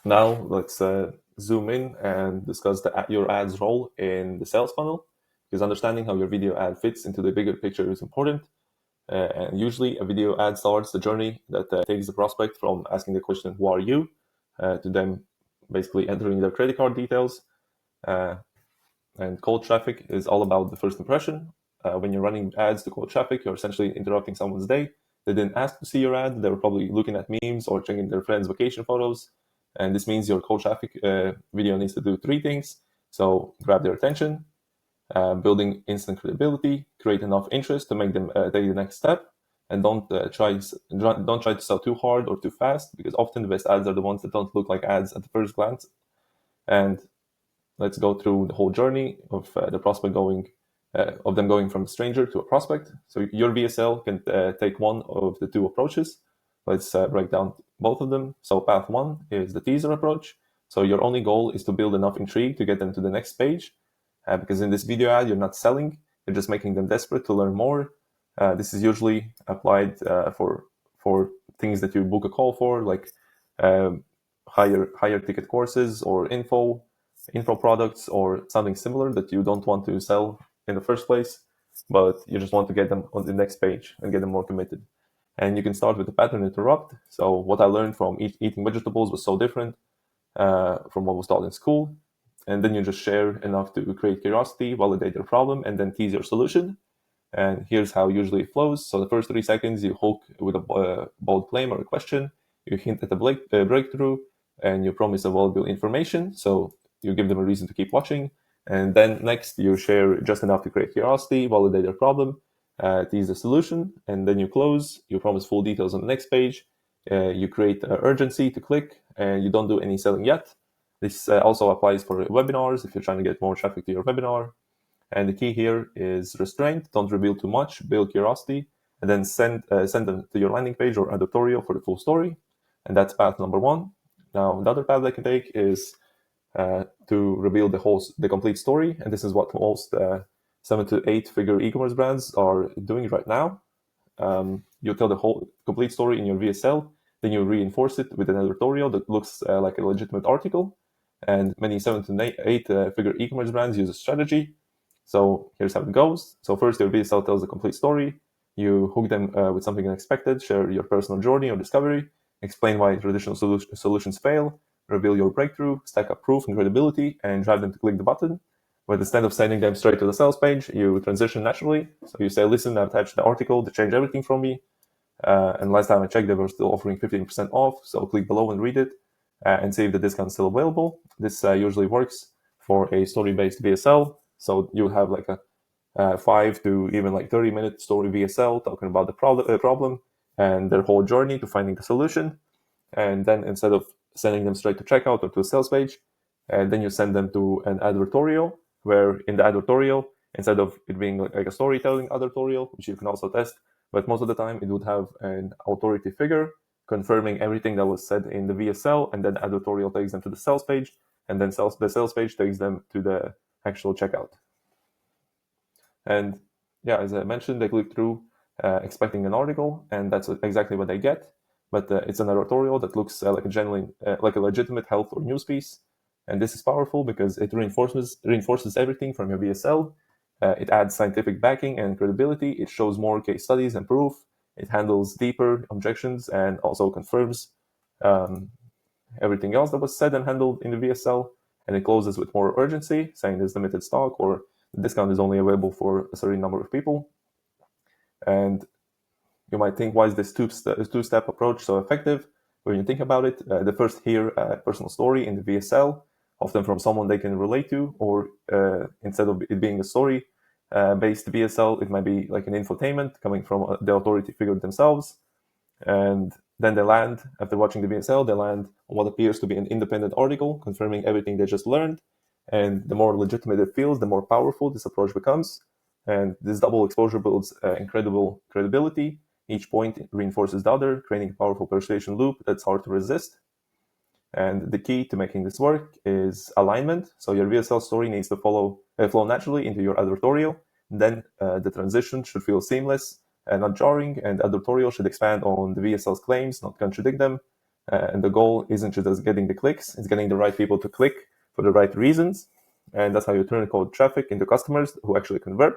Now let's zoom in and discuss your ad's role in the sales funnel, because understanding how your video ad fits into the bigger picture is important. And usually a video ad starts the journey that takes the prospect from asking the question, who are you, to them basically entering their credit card details. Uh, and cold traffic is all about the first impression. When you're running ads to cold traffic, you're essentially interrupting someone's day. They didn't ask to see your ad. They were probably looking at memes or checking their friends' vacation photos. And this means your cold traffic video needs to do three things. So grab their attention, building instant credibility, create enough interest to make them take the next step, and don't try to sell too hard or too fast, because often the best ads are the ones that don't look like ads at the first glance. And let's go through the whole journey of the prospect of them going from a stranger to a prospect. So your VSL can take one of the two approaches. Let's break down both of them. So path one is the teaser approach. So your only goal is to build enough intrigue to get them to the next page, because in this video ad, you're not selling, you're just making them desperate to learn more. This is usually applied for things that you book a call for, like higher ticket courses or info products or something similar that you don't want to sell in the first place, but you just want to get them on the next page and get them more committed. And you can start with the pattern interrupt. So what I learned from eating vegetables was so different from what was taught in school. And then you just share enough to create curiosity, validate their problem, and then tease your solution. And here's how usually it flows. So the first 3 seconds, you hook with a bold claim or a question. You hint at a breakthrough, and you promise a valuable information. So you give them a reason to keep watching. And then next, you share just enough to create curiosity, validate their problem, tease the solution, and then you close. You promise full details on the next page. You create urgency to click, and you don't do any selling yet. This also applies for webinars if you're trying to get more traffic to your webinar. And the key here is restraint. Don't reveal too much, build curiosity, and then send them to your landing page or editorial for the full story. And that's path number one. Now, the other path they can take is to reveal the complete story. And this is what most 7 to 8 figure e-commerce brands are doing right now. You tell the whole complete story in your VSL, then you reinforce it with an editorial that looks like a legitimate article. And many 7 to 8 figure e-commerce brands use a strategy. So here's how it goes. So first, your VSL tells the complete story. You hook them with something unexpected, share your personal journey or discovery, explain why traditional solutions fail, reveal your breakthrough, stack up proof and credibility, and drive them to click the button. But instead of sending them straight to the sales page, you transition naturally. So you say, listen, I've attached the article to change everything for me. And last time I checked, they were still offering 15% off. So click below and read it and see if the discount is still available. This usually works for a story-based VSL. So you have like a 5 to even like 30-minute story VSL talking about the problem and their whole journey to finding the solution. And then instead of sending them straight to checkout or to a sales page, and then you send them to an advertorial, where in the advertorial, instead of it being like a storytelling advertorial, which you can also test, but most of the time it would have an authority figure confirming everything that was said in the VSL, and then advertorial takes them to the sales page, and then the sales page takes them to the actual checkout. And yeah, as I mentioned, they click through expecting an article, and that's exactly what they get. But it's an editorial that looks like a genuine, like a legitimate health or news piece. And this is powerful because it reinforces everything from your VSL. It adds scientific backing and credibility. It shows more case studies and proof. It handles deeper objections and also confirms everything else that was said and handled in the VSL. And it closes with more urgency, saying there's limited stock or the discount is only available for a certain number of people. And you might think, why is this two-step approach so effective? When you think about it, the first here, personal story in the VSL, often from someone they can relate to, or instead of it being a story-based VSL, it might be like an infotainment coming from the authority figure themselves. And then they land, after watching the VSL, they land on what appears to be an independent article confirming everything they just learned. And the more legitimate it feels, the more powerful this approach becomes. And this double exposure builds incredible credibility. Each point reinforces the other, creating a powerful persuasion loop that's hard to resist. And the key to making this work is alignment. So your VSL story needs to flow naturally into your advertorial. Then the transition should feel seamless and not jarring, and advertorial should expand on the VSL's claims, not contradict them. And the goal isn't just getting the clicks, it's getting the right people to click for the right reasons. And that's how you turn cold traffic into customers who actually convert.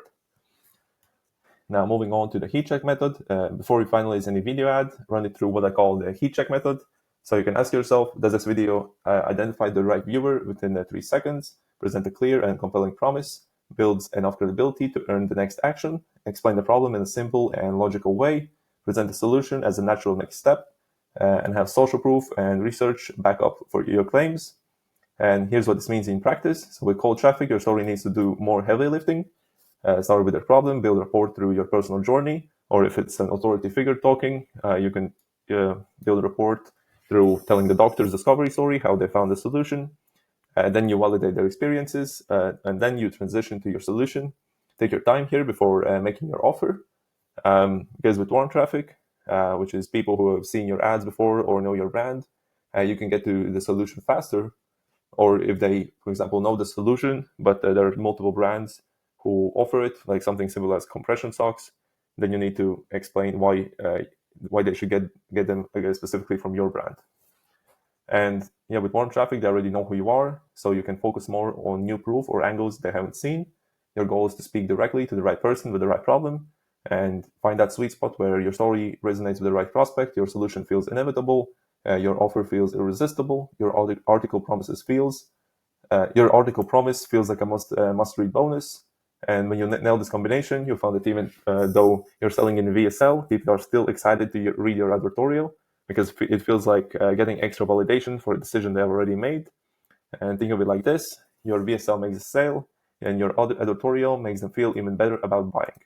Now, moving on to the heat check method. Before we finalize any video ad, run it through what I call the heat check method. So you can ask yourself, does this video identify the right viewer within 3 seconds, present a clear and compelling promise, builds enough credibility to earn the next action, explain the problem in a simple and logical way, present a solution as a natural next step, and have social proof and research back up for your claims. And here's what this means in practice. So with cold traffic, your story needs to do more heavy lifting. Start with a problem, build rapport through your personal journey, or if it's an authority figure talking, you can build rapport through telling the doctor's discovery story, how they found the solution. Then you validate their experiences, and then you transition to your solution. Take your time here before making your offer. Because with warm traffic, which is people who have seen your ads before or know your brand, you can get to the solution faster. Or if they, for example, know the solution, but there are multiple brands who offer it, like something similar as compression socks, then you need to explain why they should get them specifically from your brand. And yeah, with warm traffic, they already know who you are, so you can focus more on new proof or angles they haven't seen. Your goal is to speak directly to the right person with the right problem and find that sweet spot where your story resonates with the right prospect, your solution feels inevitable, your offer feels irresistible, your article promise feels like a must-read bonus. And when you nail this combination, you found that even though you're selling in VSL, people are still excited to read your advertorial because it feels like getting extra validation for a decision they've already made. And think of it like this: your VSL makes a sale, and your editorial makes them feel even better about buying.